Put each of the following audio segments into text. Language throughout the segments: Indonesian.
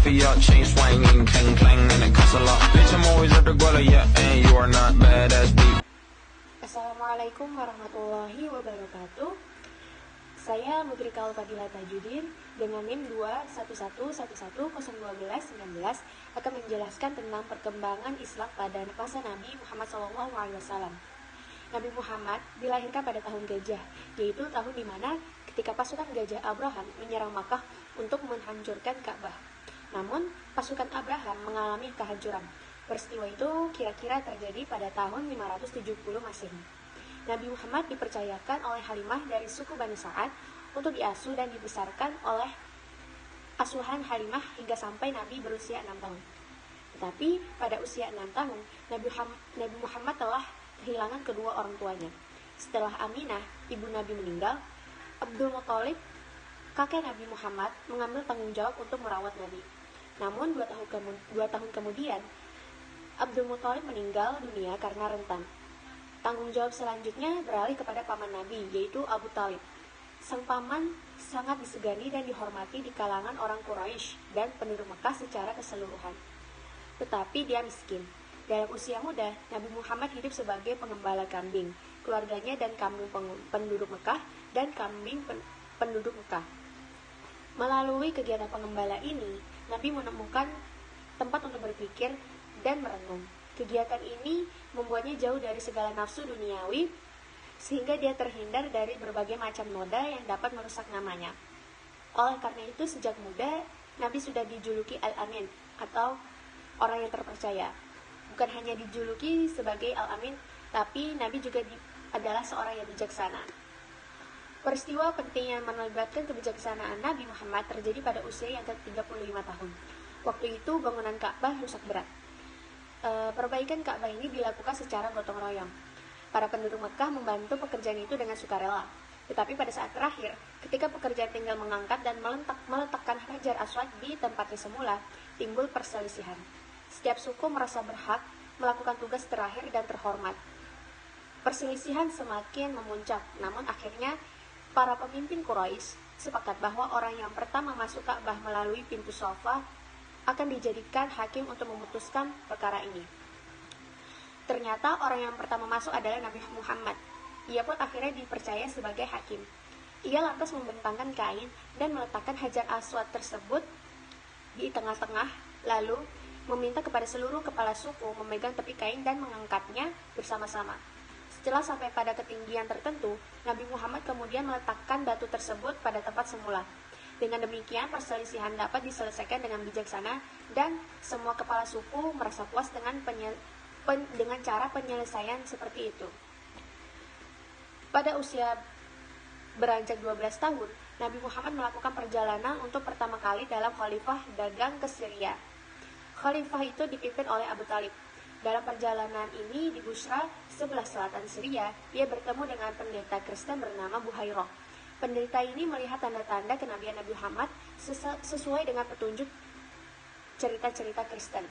mafia, chain swinging, clang clang, and it costs a lot. Bitch, I'm always at the guala, yeah, and you are not badass beat. Assalamualaikum warahmatullahi wabarakatuh. Saya Mudrika Al-Fadilah Tajudin dengan NIM 21111011219 akan menjelaskan tentang perkembangan Islam pada masa Nabi Muhammad SAW. Nabi Muhammad dilahirkan pada tahun gajah, yaitu tahun di mana ketika pasukan gajah Abraham menyerang Makkah untuk menghancurkan Ka'bah. Namun, pasukan Abraham mengalami kehancuran. Peristiwa itu kira-kira terjadi pada tahun 570 Masehi. Nabi Muhammad dipercayakan oleh Halimah dari suku Bani Sa'ad untuk diasuh dan dibesarkan oleh asuhan Halimah hingga sampai Nabi berusia 6 tahun. Tetapi pada usia 6 tahun, Nabi Muhammad telah kehilangan kedua orang tuanya. Setelah Aminah, ibu Nabi meninggal, Abdul Muthalib, kakek Nabi Muhammad, mengambil tanggung jawab untuk merawat Nabi. Namun 2 tahun kemudian, Abdul Muthalib meninggal dunia karena rentan. Tanggung jawab selanjutnya beralih kepada paman Nabi, yaitu Abu Talib. Sang paman sangat disegani dan dihormati di kalangan orang Quraisy dan penduduk Mekah secara keseluruhan. Tetapi dia miskin. Dalam usia muda, Nabi Muhammad hidup sebagai pengembala kambing, keluarganya dan kambing penduduk Mekah dan kambing penduduk Mekah. Melalui kegiatan pengembala ini, Nabi menemukan tempat untuk berpikir dan merenung. Kegiatan ini membuatnya jauh dari segala nafsu duniawi, sehingga dia terhindar dari berbagai macam noda yang dapat merusak namanya. Oleh karena itu, sejak muda, Nabi sudah dijuluki Al-Amin, atau orang yang terpercaya. Bukan hanya dijuluki sebagai Al-Amin, tapi Nabi juga adalah seorang yang bijaksana. Peristiwa penting yang melibatkan kebijaksanaan Nabi Muhammad terjadi pada usia yang ke-35 tahun. Waktu itu bangunan Ka'bah rusak berat. Perbaikan Ka'bah ini dilakukan secara gotong royong. Para penduduk Mekah membantu pekerjaan itu dengan sukarela. Tetapi pada saat terakhir, ketika pekerjaan tinggal mengangkat dan meletakkan Hajar Aswad di tempatnya semula, timbul perselisihan. Setiap suku merasa berhak melakukan tugas terakhir dan terhormat. Perselisihan semakin memuncak, namun akhirnya para pemimpin Quraisy sepakat bahwa orang yang pertama masuk Ka'bah melalui pintu Shafa akan dijadikan hakim untuk memutuskan perkara ini. Ternyata orang yang pertama masuk adalah Nabi Muhammad. Ia pun akhirnya dipercaya sebagai hakim. Ia lantas membentangkan kain dan meletakkan Hajar Aswad tersebut di tengah-tengah, lalu meminta kepada seluruh kepala suku memegang tepi kain dan mengangkatnya bersama-sama. Setelah sampai pada ketinggian tertentu, Nabi Muhammad kemudian meletakkan batu tersebut pada tempat semula. Dengan demikian, perselisihan dapat diselesaikan dengan bijaksana dan semua kepala suku merasa puas dengan cara penyelesaian seperti itu. Pada usia beranjak 12 tahun, Nabi Muhammad melakukan perjalanan untuk pertama kali dalam khalifah dagang ke Syria. Khalifah itu dipimpin oleh Abu Talib. Dalam perjalanan ini di Busra, sebelah selatan Syria, ia bertemu dengan pendeta Kristen bernama Buhairah. Pendeta ini melihat tanda-tanda kenabian Nabi Muhammad sesuai dengan petunjuk cerita-cerita Kristen.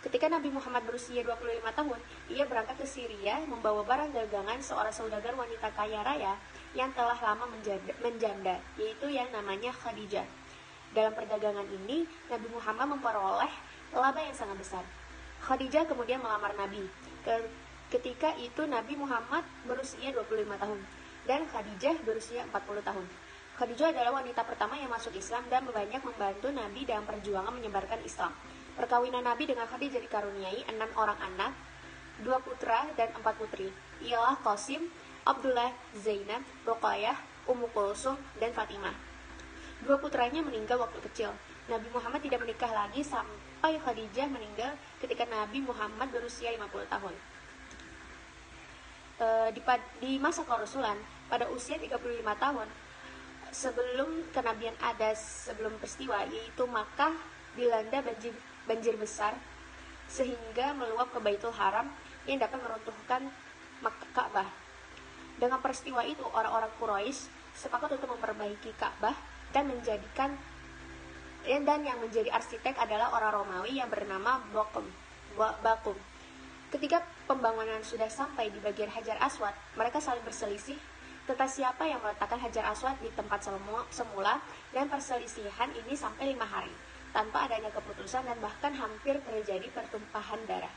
Ketika Nabi Muhammad berusia 25 tahun, ia berangkat ke Syria membawa barang dagangan seorang saudagar wanita kaya raya yang telah lama menjanda, yaitu yang namanya Khadijah. Dalam perdagangan ini, Nabi Muhammad memperoleh laba yang sangat besar. Khadijah kemudian melamar Nabi. Ketika itu Nabi Muhammad berusia 25 tahun dan Khadijah berusia 40 tahun. Khadijah adalah wanita pertama yang masuk Islam dan banyak membantu Nabi dalam perjuangan menyebarkan Islam. Perkawinan Nabi dengan Khadijah dikaruniai 6 orang anak, 2 putra dan 4 putri, ialah Qasim, Abdullah, Zainab, Ruqayyah, Ummu Kulsum, dan Fatimah. 2 putranya meninggal waktu kecil. Nabi Muhammad tidak menikah lagi sampai Khadijah meninggal ketika Nabi Muhammad berusia 50 tahun. Di masa kerasulan, pada usia 35 tahun, sebelum kenabian ada sebelum peristiwa, yaitu Makkah dilanda banjir besar sehingga meluap ke Baitul Haram yang dapat meruntuhkan Ka'bah. Dengan peristiwa itu, orang-orang Quraisy sepakat untuk memperbaiki Ka'bah dan yang menjadi arsitek adalah orang Romawi yang bernama Bakum. Ketika pembangunan sudah sampai di bagian Hajar Aswad, mereka saling berselisih tentang siapa yang meletakkan Hajar Aswad di tempat semula, dan perselisihan ini sampai 5 hari. tanpa adanya keputusan dan bahkan hampir terjadi pertumpahan darah.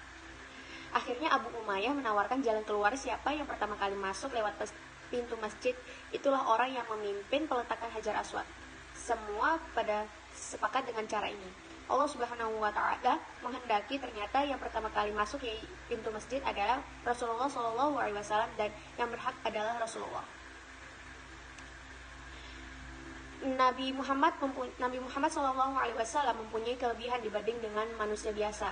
Akhirnya Abu Umayyah menawarkan jalan keluar. Siapa yang pertama kali masuk lewat pintu masjid, itulah orang yang memimpin peletakan Hajar Aswad. Semua pada sepakat dengan cara ini. Allah Subhanahu wa Ta'ala menghendaki ternyata yang pertama kali masuk di pintu masjid adalah Rasulullah SAW, dan yang berhak adalah Rasulullah. Nabi Muhammad SAW mempunyai kelebihan dibanding dengan manusia biasa.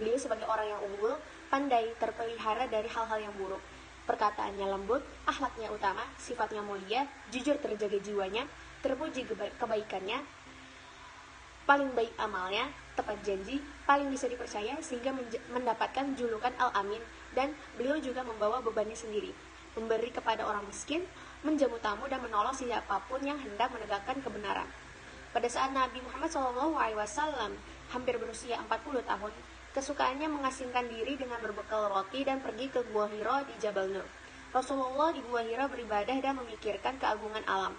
Beliau sebagai orang yang unggul, pandai, terpelihara dari hal-hal yang buruk. Perkataannya lembut, akhlaknya utama, sifatnya mulia, jujur terjaga jiwanya, terpuji kebaikannya, paling baik amalnya, tepat janji, paling bisa dipercaya sehingga mendapatkan julukan Al-Amin, dan beliau juga membawa bebannya sendiri, memberi kepada orang miskin, menjamu tamu, dan menolong siapapun yang hendak menegakkan kebenaran. Pada saat Nabi Muhammad SAW hampir berusia 40 tahun, kesukaannya mengasingkan diri dengan berbekal roti dan pergi ke Gua Hira di Jabal Nur. Rasulullah di Gua Hira beribadah dan memikirkan keagungan alam.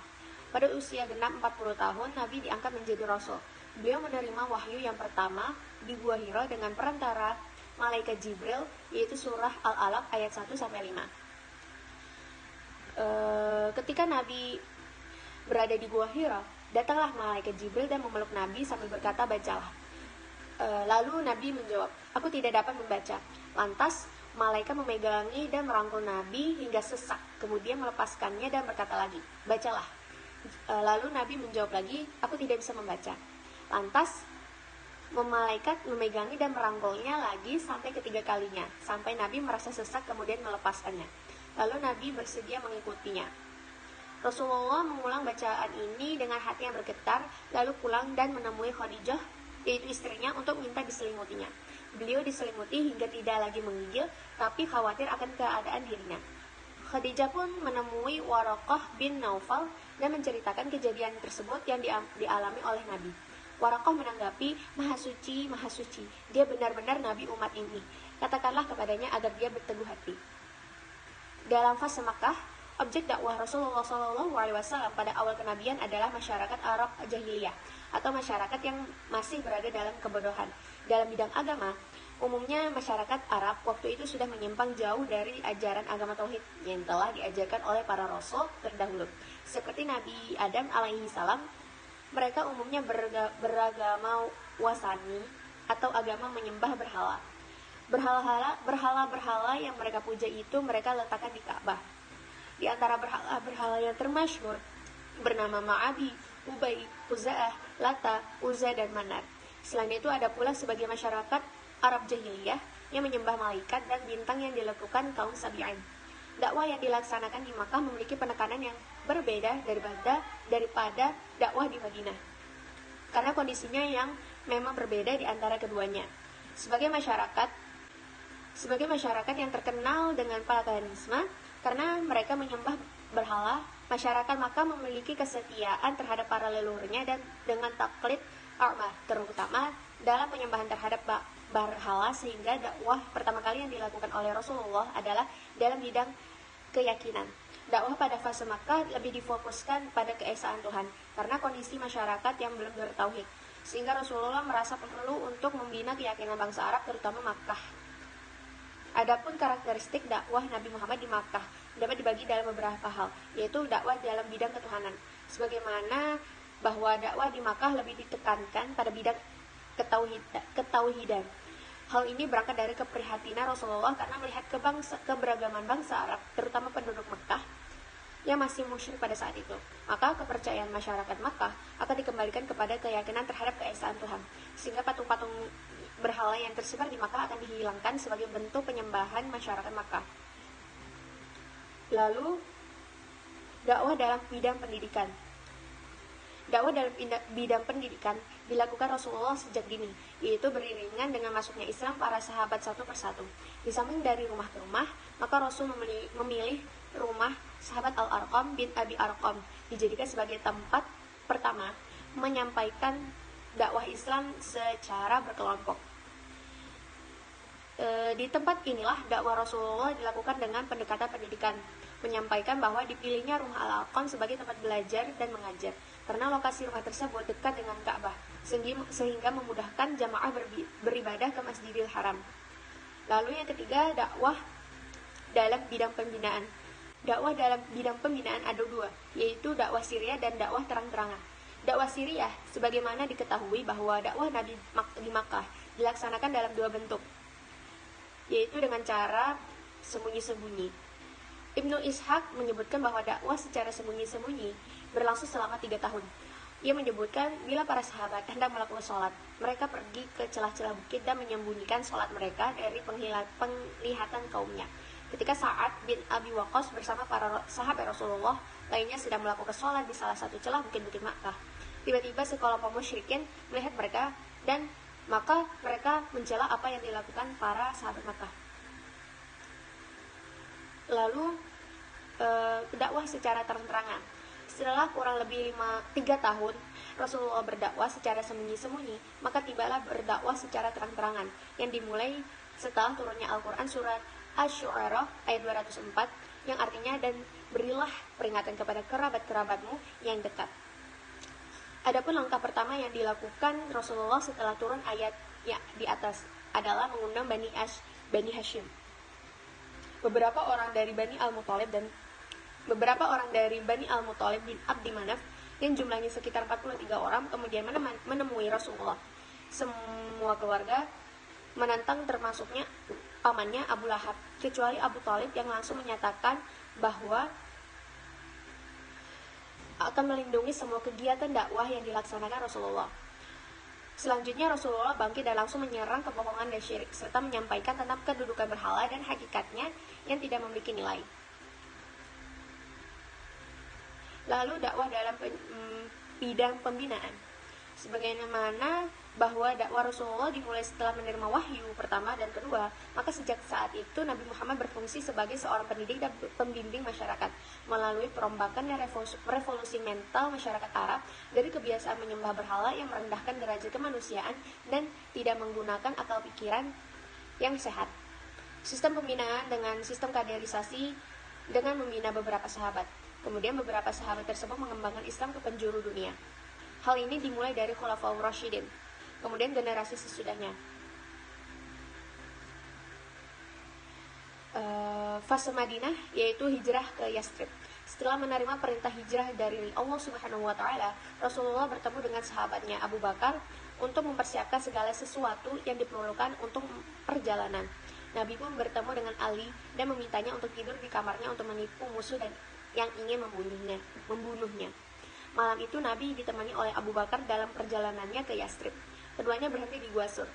Pada usia genap 40 tahun, Nabi diangkat menjadi Rasul. Beliau menerima wahyu yang pertama di Gua Hira dengan perantara Malaikat Jibril, yaitu surah Al-Alaq ayat 1-5. Ketika Nabi berada di Gua Hira, datanglah Malaikat Jibril dan memeluk Nabi sambil berkata, bacalah. Lalu Nabi menjawab, aku tidak dapat membaca. Lantas malaikat memegangi dan merangkul Nabi hingga sesak, kemudian melepaskannya dan berkata lagi, bacalah. Lalu Nabi menjawab lagi, aku tidak bisa membaca. Lantas malaikat memegangi dan merangkulnya lagi sampai ketiga kalinya, sampai Nabi merasa sesak kemudian melepaskannya. Lalu Nabi bersedia mengikutinya. Rasulullah mengulang bacaan ini dengan hati yang bergetar, lalu pulang dan menemui Khadijah, yaitu istrinya, untuk minta diselimutinya. Beliau diselimuti hingga tidak lagi menggigil, tapi khawatir akan keadaan dirinya. Khadijah pun menemui Waraqah bin Naufal dan menceritakan kejadian tersebut yang dialami oleh Nabi. Waraqah menanggapi, maha suci, dia benar-benar Nabi umat ini. Katakanlah kepadanya agar dia berteguh hati. Dalam fase Makkah, objek dakwah Rasulullah SAW pada awal kenabian adalah masyarakat Arab Jahiliyah, atau masyarakat yang masih berada dalam kebodohan. Dalam bidang agama, umumnya masyarakat Arab waktu itu sudah menyimpang jauh dari ajaran agama tauhid yang telah diajarkan oleh para rasul terdahulu. Seperti Nabi Adam alaihi salam, mereka umumnya beragama wasani atau agama menyembah berhala. Berhala-berhala yang mereka puja itu mereka letakkan di Ka'bah. Di antara berhala-berhala yang termasyhur bernama Ma'abi, Ubay, Uza'ah, Lata, Uzza, dan Manat. Selain itu ada pula sebagai masyarakat Arab Jahiliyah yang menyembah malaikat dan bintang yang dilakukan kaum Sabi'in. Dakwah yang dilaksanakan di Makkah memiliki penekanan yang berbeda daripada dakwah di Madinah, karena kondisinya yang memang berbeda di antara keduanya. Sebagai masyarakat yang terkenal dengan paganisme karena mereka menyembah berhala, masyarakat Makkah memiliki kesetiaan terhadap para leluhurnya dan dengan taklid a'mah, terutama dalam penyembahan terhadap berhala, sehingga dakwah pertama kali yang dilakukan oleh Rasulullah adalah dalam bidang keyakinan. Dakwah pada fase Makkah lebih difokuskan pada keesaan Tuhan karena kondisi masyarakat yang belum bertauhid, sehingga Rasulullah merasa perlu untuk membina keyakinan bangsa Arab, terutama Makkah. Adapun karakteristik dakwah Nabi Muhammad di Makkah dapat dibagi dalam beberapa hal, yaitu dakwah dalam bidang ketuhanan, sebagaimana bahwa dakwah di Makkah lebih ditekankan pada bidang ketauhidan. Hal ini berangkat dari keprihatinan Rasulullah karena melihat keberagaman bangsa Arab, terutama penduduk Makkah yang masih musyrik pada saat itu. Maka kepercayaan masyarakat Makkah akan dikembalikan kepada keyakinan terhadap keesaan Tuhan, sehingga patung-patung berhala yang tersebar di Makkah akan dihilangkan sebagai bentuk penyembahan masyarakat Makkah. Lalu, dakwah dalam bidang pendidikan. Dakwah dalam bidang pendidikan dilakukan Rasulullah sejak dini, yaitu beriringan dengan masuknya Islam para sahabat satu persatu. Di samping dari rumah ke rumah, maka Rasul memilih rumah sahabat Al-Arqam bin Abi Arqam dijadikan sebagai tempat pertama menyampaikan dakwah Islam secara berkelompok. Di tempat inilah dakwah Rasulullah dilakukan dengan pendekatan pendidikan. menyampaikan bahwa dipilihnya rumah Al-Aqam sebagai tempat belajar dan mengajar karena lokasi rumah tersebut dekat dengan Ka'bah sehingga memudahkan jamaah beribadah ke Masjidil Haram. Lalu yang ketiga, dakwah dalam bidang pembinaan. Dakwah dalam bidang pembinaan ada dua, yaitu dakwah Syria dan dakwah terang-terangan. Dakwah Syria, sebagaimana diketahui bahwa dakwah Nabi di Makkah dilaksanakan dalam dua bentuk, yaitu dengan cara sembunyi-sembunyi. Ibnu Ishaq menyebutkan bahwa dakwah secara sembunyi-sembunyi berlangsung selama 3 tahun. Ia menyebutkan bila para sahabat hendak melakukan sholat, mereka pergi ke celah-celah bukit dan menyembunyikan sholat mereka dari penglihatan kaumnya. Ketika Sa'ad bin Abi Waqqas bersama para sahabat Rasulullah lainnya sedang melakukan sholat di salah satu celah bukit-bukit Makkah, tiba-tiba sekelompok musyrikin melihat mereka dan maka mereka mencela apa yang dilakukan para sahabat Makkah. Lalu dakwah secara terang-terangan. Setelah kurang lebih 3 tahun Rasulullah berdakwah secara sembunyi-sembunyi, maka tibalah berdakwah secara terang-terangan yang dimulai setelah turunnya Al-Quran surat Asy-Syu'ara ayat 204 yang artinya, dan berilah peringatan kepada kerabat-kerabatmu yang dekat. Adapun langkah pertama yang dilakukan Rasulullah setelah turun ayat ya di atas adalah mengundang Bani Hashim. Beberapa orang dari Bani Al-Muthalib bin Abdi Manaf yang jumlahnya sekitar 43 orang kemudian menemui Rasulullah. Semua keluarga menantang termasuknya pamannya Abu Lahab, kecuali Abu Thalib yang langsung menyatakan bahwa akan melindungi semua kegiatan dakwah yang dilaksanakan Rasulullah. Selanjutnya Rasulullah bangkit dan langsung menyerang kebohongan dan syirik serta menyampaikan tentang kedudukan berhala dan hakikatnya yang tidak memiliki nilai. Lalu dakwah dalam bidang pembinaan. Sebagaimana bahwa dakwah Rasulullah dimulai setelah menerima wahyu pertama dan kedua, maka sejak saat itu Nabi Muhammad berfungsi sebagai seorang pendidik dan pembimbing masyarakat melalui perombakan dan revolusi mental masyarakat Arab dari kebiasaan menyembah berhala yang merendahkan derajat kemanusiaan dan tidak menggunakan akal pikiran yang sehat. Sistem pembinaan dengan sistem kaderisasi dengan membina beberapa sahabat. Kemudian beberapa sahabat tersebut mengembangkan Islam ke penjuru dunia. Hal ini dimulai dari Khulafaur Rasyidin, kemudian generasi sesudahnya. Fase Madinah yaitu hijrah ke Yathrib. Setelah menerima perintah hijrah dari Allah Subhanahu wa taala, Rasulullah bertemu dengan sahabatnya Abu Bakar untuk mempersiapkan segala sesuatu yang diperlukan untuk perjalanan. Nabi pun bertemu dengan Ali dan memintanya untuk tidur di kamarnya untuk menipu musuh dan yang ingin membunuhnya. Malam itu Nabi ditemani oleh Abu Bakar dalam perjalanannya ke Yathrib. Keduanya berhenti di Gua Sur,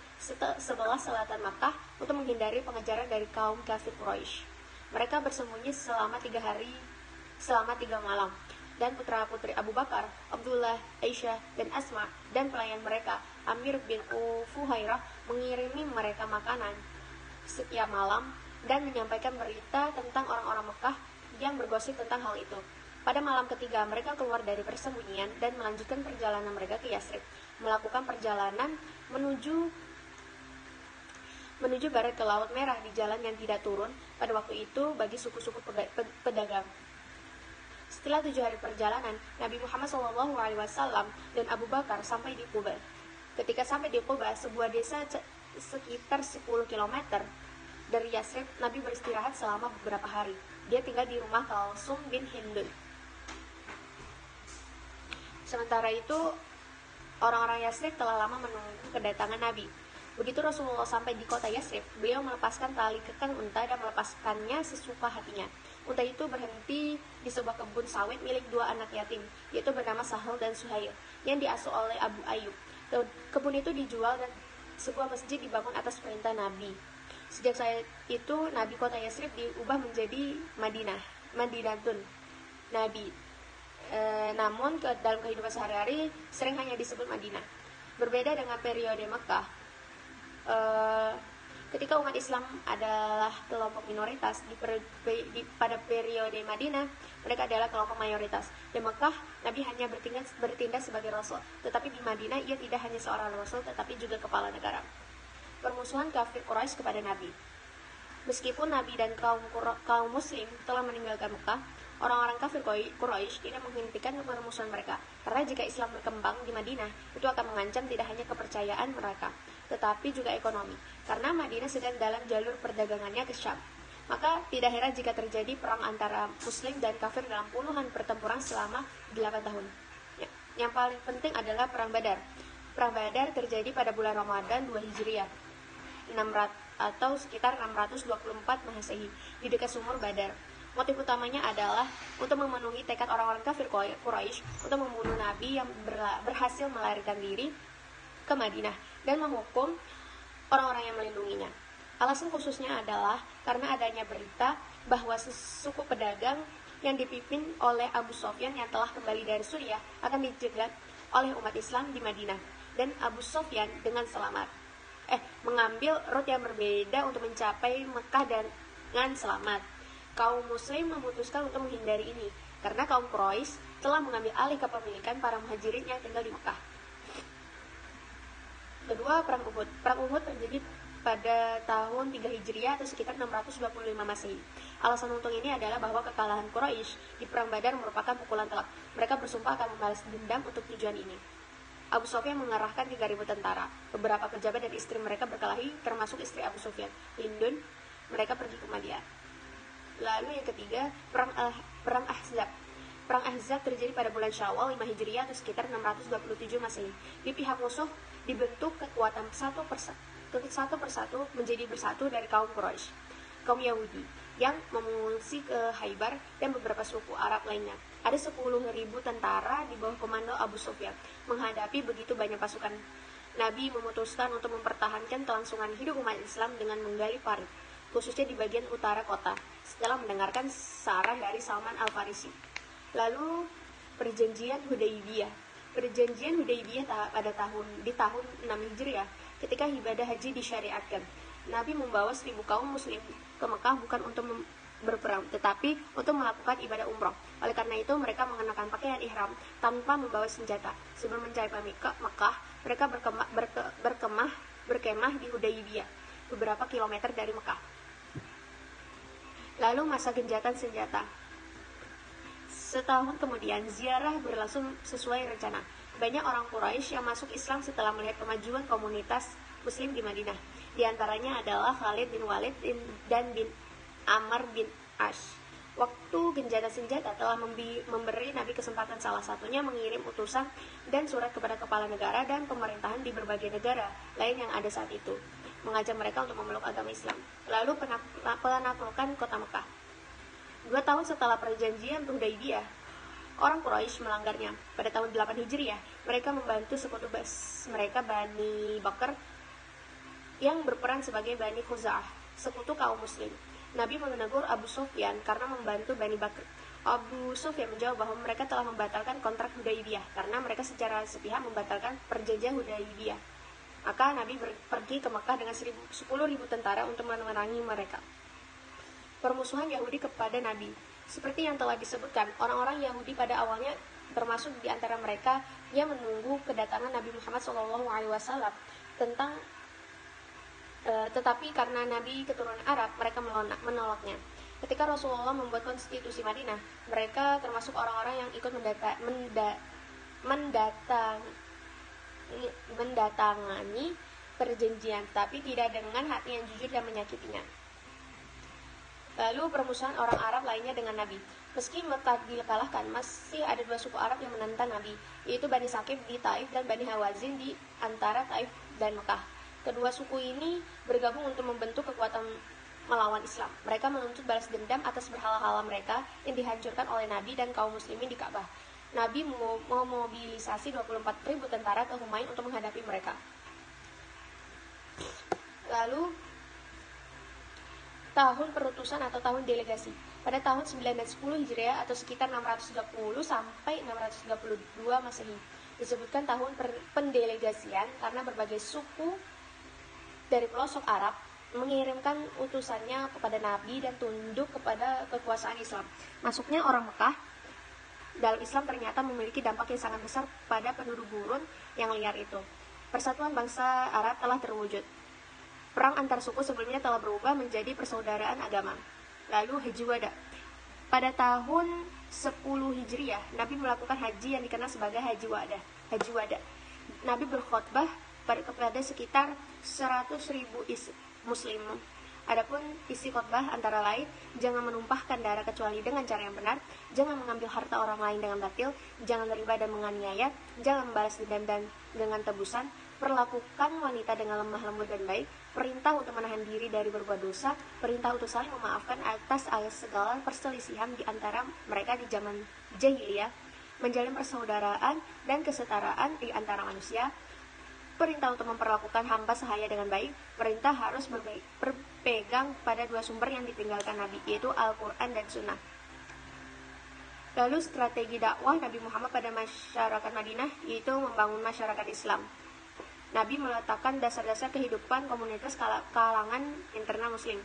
sebelah selatan Makkah, untuk menghindari pengejaran dari kaum kafir Quraisy. Mereka bersembunyi selama 3 malam. Dan putra-putri Abu Bakar, Abdullah, Aisyah, dan Asma, dan pelayan mereka, Amir bin Fuhairah, mengirimi mereka makanan setiap malam dan menyampaikan berita tentang orang-orang Mekah yang bergosip tentang hal itu. Pada malam ketiga, mereka keluar dari persembunyian dan melanjutkan perjalanan mereka ke Yathrib, melakukan perjalanan menuju barat ke Laut Merah di jalan yang tidak turun pada waktu itu bagi suku-suku pedagang. Setelah 7 hari perjalanan, Nabi Muhammad SAW dan Abu Bakar sampai di Quba. Ketika sampai di Quba, sebuah desa sekitar 10 km dari Yathrib, Nabi beristirahat selama beberapa hari. Dia tinggal di rumah Kalsum bin Hindun. Sementara itu, orang-orang Yathrib telah lama menunggu kedatangan Nabi. Begitu Rasulullah sampai di kota Yathrib, beliau melepaskan tali kekang unta dan melepaskannya sesuka hatinya. Unta itu berhenti di sebuah kebun sawit milik 2 anak yatim, yaitu bernama Sahal dan Suhail, yang diasuh oleh Abu Ayyub. Kebun itu dijual dan sebuah masjid dibangun atas perintah Nabi. Sejak saat itu, Nabi kota Yathrib diubah menjadi Madinatun Nabi. Namun dalam kehidupan sehari-hari sering hanya disebut Madinah. Berbeda dengan periode Mekah, ketika umat Islam adalah kelompok minoritas, pada periode Madinah mereka adalah kelompok mayoritas. Di Mekah, Nabi hanya bertindak sebagai Rasul, tetapi di Madinah ia tidak hanya seorang Rasul tetapi juga kepala negara. Permusuhan kafir Quraisy kepada Nabi. Meskipun Nabi dan kaum muslim telah meninggalkan Mekah, orang-orang kafir Quraisy tidak menghentikan permusuhan mereka. Karena jika Islam berkembang di Madinah, itu akan mengancam tidak hanya kepercayaan mereka, tetapi juga ekonomi. Karena Madinah sedang dalam jalur perdagangannya ke Syam. Maka tidak heran jika terjadi perang antara muslim dan kafir dalam puluhan pertempuran selama 8 tahun. Yang paling penting adalah Perang Badar. Perang Badar terjadi pada bulan Ramadan 2 Hijriah, 600 atau sekitar 624 Masehi di dekat sumur Badar. Motif utamanya adalah untuk memenuhi tekad orang-orang kafir Quraisy untuk membunuh Nabi yang berhasil melarikan diri ke Madinah dan menghukum orang-orang yang melindunginya. Alasan khususnya adalah karena adanya berita bahwa suku pedagang yang dipimpin oleh Abu Sufyan yang telah kembali dari Suriah akan dijegat oleh umat Islam di Madinah, dan Abu Sufyan dengan selamat mengambil rute yang berbeda untuk mencapai Mekah dengan selamat. Kaum muslim memutuskan untuk menghindari ini karena kaum Quraisy telah mengambil alih kepemilikan para muhajirin yang tinggal di Mekah. Kedua, Perang Uhud. Perang Uhud terjadi pada tahun 3 Hijriah atau sekitar 625 Masehi. Alasan untuk ini adalah bahwa kekalahan Quraisy di Perang Badar merupakan pukulan telak. Mereka bersumpah akan membalas dendam untuk tujuan ini. Abu Sufyan mengerahkan 3.000 tentara. Beberapa pejabat dan istri mereka berkelahi, termasuk istri Abu Sufyan, Hindun. Mereka pergi ke Madinah. Lalu yang ketiga, Perang Ahzab. Perang Ahzab terjadi pada bulan Syawal 5 Hijriah atau sekitar 627 Masehi. Di pihak musuh dibentuk kekuatan satu persatu menjadi bersatu dari kaum Quraisy, kaum Yahudi yang mengungsi ke Khaybar, dan beberapa suku Arab lainnya. Ada 10.000 tentara di bawah komando Abu Sufyan menghadapi begitu banyak pasukan. Nabi memutuskan untuk mempertahankan kelangsungan hidup umat Islam dengan menggali parit, khususnya di bagian utara kota, setelah mendengarkan saran dari Salman Al-Farisi. Lalu Perjanjian Hudaybiyah. Perjanjian Hudaybiyah pada tahun 6 Hijriah, ketika ibadah haji disyariatkan. Nabi membawa 1.000 kaum muslim ke Mekah bukan untuk berperang, tetapi untuk melakukan ibadah umroh. Oleh karena itu, mereka mengenakan pakaian ihram tanpa membawa senjata. Sebelum mencapai Mekah, mereka berkemah di Hudaybiyah, beberapa kilometer dari Mekah. Lalu masa genjatan senjata. Setahun kemudian, ziarah berlangsung sesuai rencana. Banyak orang Quraisy yang masuk Islam setelah melihat kemajuan komunitas muslim di Madinah. Di antaranya adalah Khalid bin Walid dan bin Amr bin Ash. Waktu genjatan senjata telah memberi Nabi kesempatan salah satunya mengirim utusan dan surat kepada kepala negara dan pemerintahan di berbagai negara lain yang ada saat itu, mengajak mereka untuk memeluk agama Islam. Lalu penaklukan kota Mekah. 2 tahun setelah perjanjian Hudaybiyah, orang Quraisy melanggarnya. Pada tahun 8 Hijriah, mereka membantu sekutu mereka Bani Bakr yang berperan sebagai Bani Khuza'ah, sekutu kaum muslim. Nabi menegur Abu Sufyan karena membantu Bani Bakr. Abu Sufyan menjawab bahwa mereka telah membatalkan kontrak Hudaybiyah karena mereka secara sepihak membatalkan perjanjian Hudaybiyah. Maka Nabi pergi ke Mekah dengan 10.000 tentara untuk memerangi mereka. Permusuhan Yahudi kepada Nabi. Seperti yang telah disebutkan, orang-orang Yahudi pada awalnya termasuk di antara mereka yang menunggu kedatangan Nabi Muhammad SAW tetapi karena Nabi keturunan Arab, mereka menolaknya. Ketika Rasulullah membuat konstitusi Madinah, mereka termasuk orang-orang yang ikut mendatangani perjanjian, tapi tidak dengan hati yang jujur dan menyakitinya. Lalu permusuhan orang Arab lainnya dengan Nabi. Meski Mekah dikalahkan, masih ada 2 suku Arab yang menentang Nabi, yaitu Bani Saqif di Taif dan Bani Hawazin di antara Taif dan Mekah. Kedua suku ini bergabung untuk membentuk kekuatan melawan Islam. Mereka menuntut balas dendam atas berhala-hala mereka yang dihancurkan oleh Nabi dan kaum muslimin di Ka'bah. Nabi memobilisasi 24.000 tentara ke Humain untuk menghadapi mereka. Lalu tahun perutusan atau tahun delegasi. Pada tahun 9 dan 10 Hijriah atau sekitar 630 sampai 632 Masehi. Disebutkan tahun pendelegasian karena berbagai suku dari pelosok Arab mengirimkan utusannya kepada Nabi dan tunduk kepada kekuasaan Islam. Masuknya orang Mekah dalam Islam ternyata memiliki dampak yang sangat besar pada penduduk gurun yang liar itu. Persatuan bangsa Arab telah terwujud. Perang antar suku sebelumnya telah berubah menjadi persaudaraan agama. Lalu Haji Wada. Pada tahun 10 Hijriah, Nabi melakukan haji yang dikenal sebagai Haji Wada. Nabi berkhutbah kepada sekitar 100.000 muslim. Adapun isi khutbah antara lain, jangan menumpahkan darah kecuali dengan cara yang benar, jangan mengambil harta orang lain dengan batil, jangan riba dan menganiaya, jangan membalas dendam dan dengan tebusan, perlakukan wanita dengan lemah lembut dan baik, perintah untuk menahan diri dari berbuat dosa, perintah untuk saling memaafkan atas segala perselisihan di antara mereka di zaman jahiliyah, menjalin persaudaraan dan kesetaraan di antara manusia, perintah untuk memperlakukan hamba sahaya dengan baik, perintah harus berpegang pada dua sumber yang ditinggalkan Nabi, yaitu Al-Quran dan Sunnah. Lalu strategi dakwah Nabi Muhammad pada masyarakat Madinah, yaitu membangun masyarakat Islam. Nabi meletakkan dasar-dasar kehidupan komunitas kalangan internal muslim.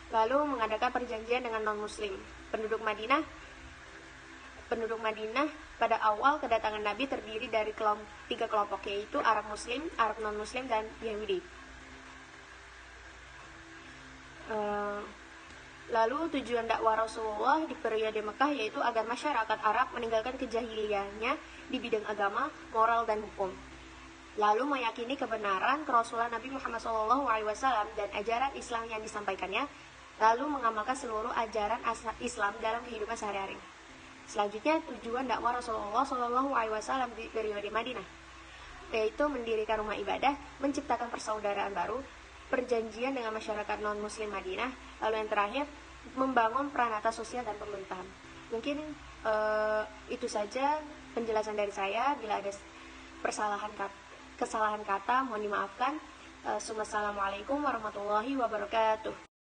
Lalu mengadakan perjanjian dengan non-muslim. Penduduk Madinah pada awal kedatangan Nabi terdiri dari tiga kelompok, yaitu Arab Muslim, Arab non-Muslim, dan Yahudi. Lalu tujuan dakwah Rasulullah di periode Mekah yaitu agar masyarakat Arab meninggalkan kejahiliannya di bidang agama, moral, dan hukum. Lalu meyakini kebenaran kerasulan Nabi Muhammad SAW dan ajaran Islam yang disampaikannya, lalu mengamalkan seluruh ajaran Islam dalam kehidupan sehari-hari. Selanjutnya tujuan dakwah Rasulullah SAW di periode Madinah, yaitu mendirikan rumah ibadah, menciptakan persaudaraan baru, perjanjian dengan masyarakat non-muslim Madinah, lalu yang terakhir membangun peranata sosial dan pemerintahan. Mungkin itu saja penjelasan dari saya. Bila ada kesalahan kata mohon dimaafkan. Assalamualaikum warahmatullahi wabarakatuh.